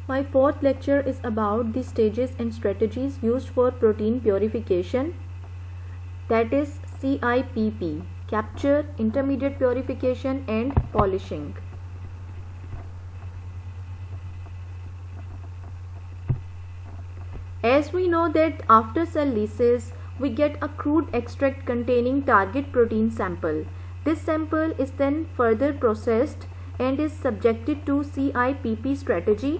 My fourth lecture is about the stages and strategies used for protein purification, that is CIPP: capture, intermediate purification and polishing. As we know that after cell lysis, we get a crude extract containing target protein sample. This sample is then further processed and is subjected to CIPP strategy.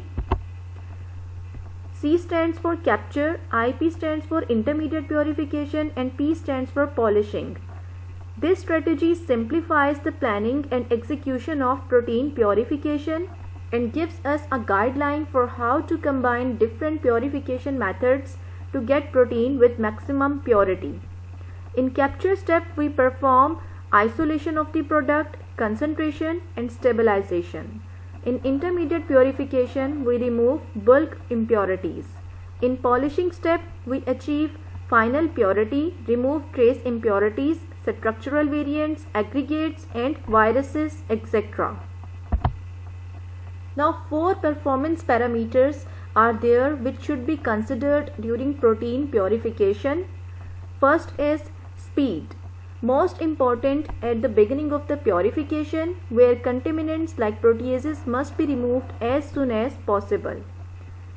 C stands for capture, IP stands for intermediate purification, and P stands for polishing. This strategy simplifies the planning and execution of protein purification and gives us a guideline for how to combine different purification methods to get protein with maximum purity. In capture step, we perform isolation of the product, concentration and stabilization. In intermediate purification, we remove bulk impurities. In polishing step, we achieve final purity, remove trace impurities, structural variants, aggregates and viruses, etc. Now, 4 performance parameters are there which should be considered during protein purification. First is speed. Most important at the beginning of the purification, where contaminants like proteases must be removed as soon as possible.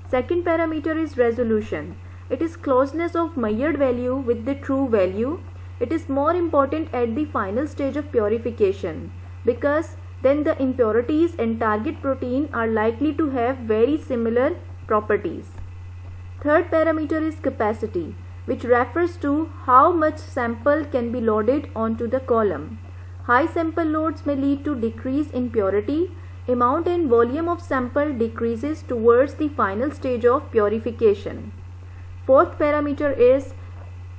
Second parameter is resolution. It is closeness of measured value with the true value. It is more important at the final stage of purification because then the impurities and target protein are likely to have very similar properties. Third parameter is capacity, which refers to how much sample can be loaded onto the column. High sample loads may lead to decrease in purity. Amount and volume of sample decreases towards the final stage of purification. Fourth parameter is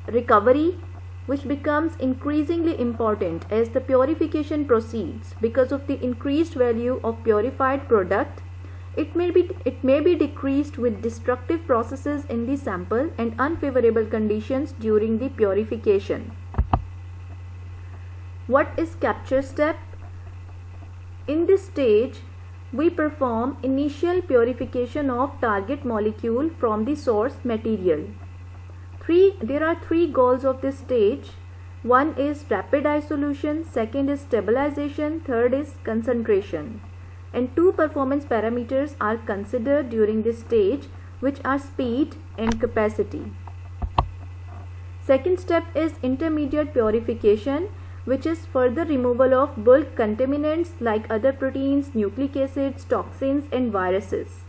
recovery, which becomes increasingly important as the purification proceeds because of the increased value of purified product. It may be decreased with destructive processes in the sample and unfavorable conditions during the purification. What is capture step? In this stage, we perform initial purification of target molecule from the source material. There are 3 goals of this stage. One is rapid isolation, second is stabilization, third is concentration. And 2 performance parameters are considered during this stage, which are speed and capacity. Second step is intermediate purification, which is further removal of bulk contaminants like other proteins, nucleic acids, toxins and viruses.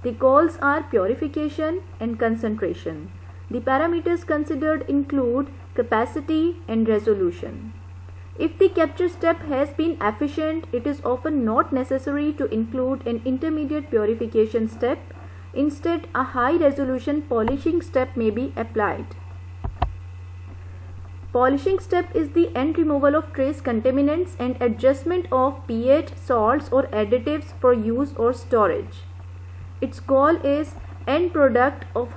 The goals are purification and concentration. The parameters considered include capacity and resolution. If the capture step has been efficient, it is often not necessary to include an intermediate purification step. Instead, a high resolution polishing step may be applied. Polishing step is the end removal of trace contaminants and adjustment of pH, salts or additives for use or storage. Its goal is end product of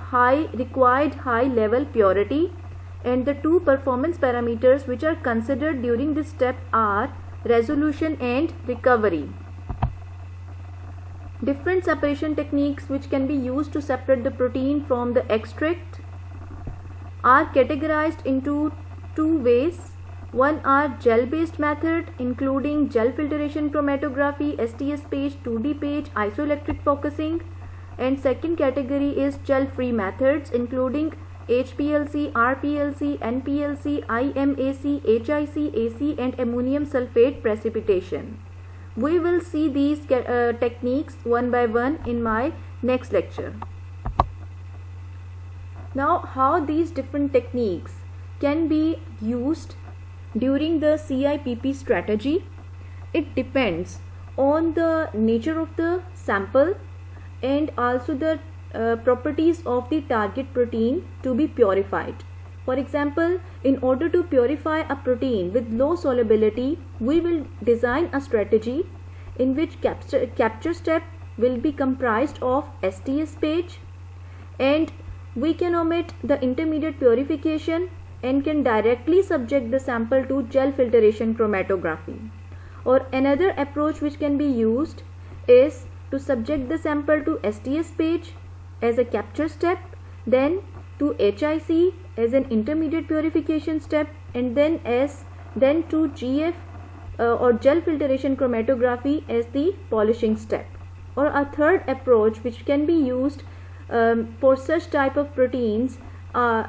required high level purity, and the 2 performance parameters which are considered during this step are resolution and recovery. Different separation techniques which can be used to separate the protein from the extract are categorized into 2 ways. One are gel based method including gel filtration chromatography, STS page, 2D page, isoelectric focusing, and second category is gel free methods including HPLC, RPLC, NPLC, IMAC, HIC, AC and ammonium sulfate precipitation. We will see these techniques one by one in my next lecture. Now, how these different techniques can be used during the CIPP strategy? It depends on the nature of the sample and also the properties of the target protein to be purified. For example, in order to purify a protein with low solubility, we will design a strategy in which capture step will be comprised of STS page, and we can omit the intermediate purification and can directly subject the sample to gel filtration chromatography. Or another approach which can be used is to subject the sample to STS page as a capture step, then to HIC as an intermediate purification step, and then to GF or gel filtration chromatography as the polishing step. Or a third approach which can be used for such type of proteins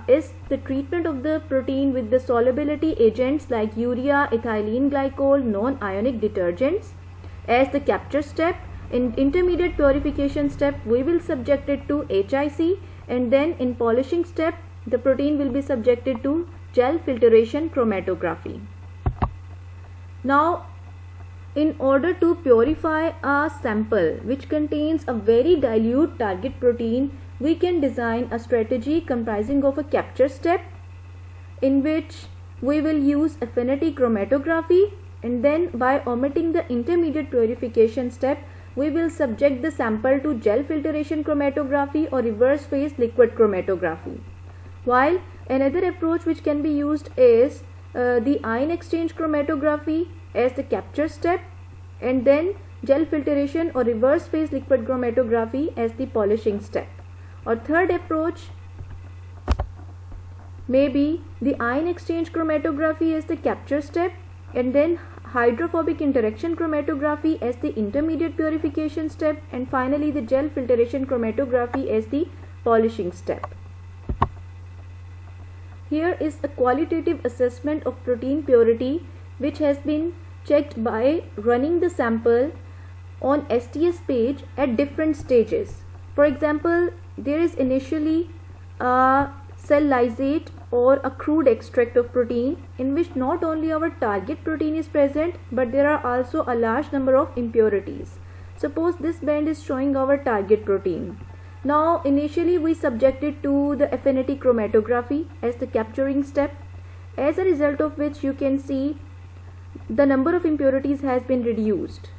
is the treatment of the protein with the solubility agents like urea, ethylene glycol, non-ionic detergents as the capture step. In intermediate purification step, we will subject it to HIC, and then in polishing step, the protein will be subjected to gel filtration chromatography. Now, in order to purify a sample which contains a very dilute target protein, we can design a strategy comprising of a capture step in which we will use affinity chromatography, and then by omitting the intermediate purification step, we will subject the sample to gel filtration chromatography or reverse phase liquid chromatography. While another approach which can be used is the ion exchange chromatography as the capture step, and then gel filtration or reverse phase liquid chromatography as the polishing step. Or third approach may be the ion exchange chromatography as the capture step, and then hydrophobic interaction chromatography as the intermediate purification step, and finally the gel filtration chromatography as the polishing step. Here is a qualitative assessment of protein purity which has been checked by running the sample on STS page at different stages. For example, there is initially a cell lysate or a crude extract of protein in which not only our target protein is present, but there are also a large number of impurities. Suppose this band is showing our target protein. Now initially we subject it to the affinity chromatography as the capturing step, as a result of which you can see the number of impurities has been reduced,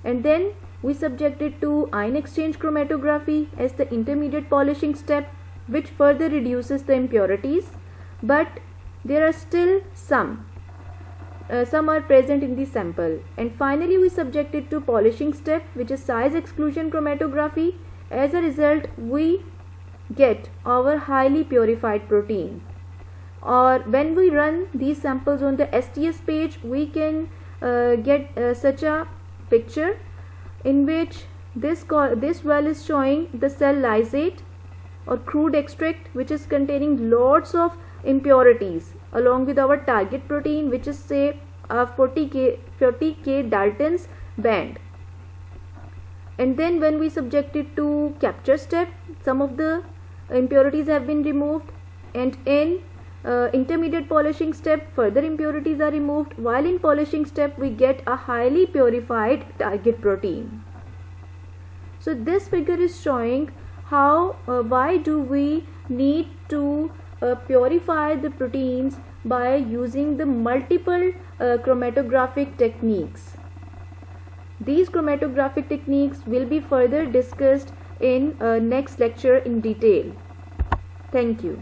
and then we subject it to ion exchange chromatography as the intermediate polishing step, which further reduces the impurities, but there are still some are present in the sample, and finally we subject it to polishing step, which is size exclusion chromatography. As a result, we get our highly purified protein. Or when we run these samples on the STS page, we can get such a picture in which this well is showing the cell lysate or crude extract, which is containing lots of impurities, along with our target protein, which is say a 40K Dalton's band. And then when we subject it to capture step, some of the impurities have been removed, and in intermediate polishing step, further impurities are removed, while in polishing step we get a highly purified target protein. So this figure is showing how why do we need to purify the proteins by using the multiple chromatographic techniques. These chromatographic techniques will be further discussed in next lecture in detail. Thank you.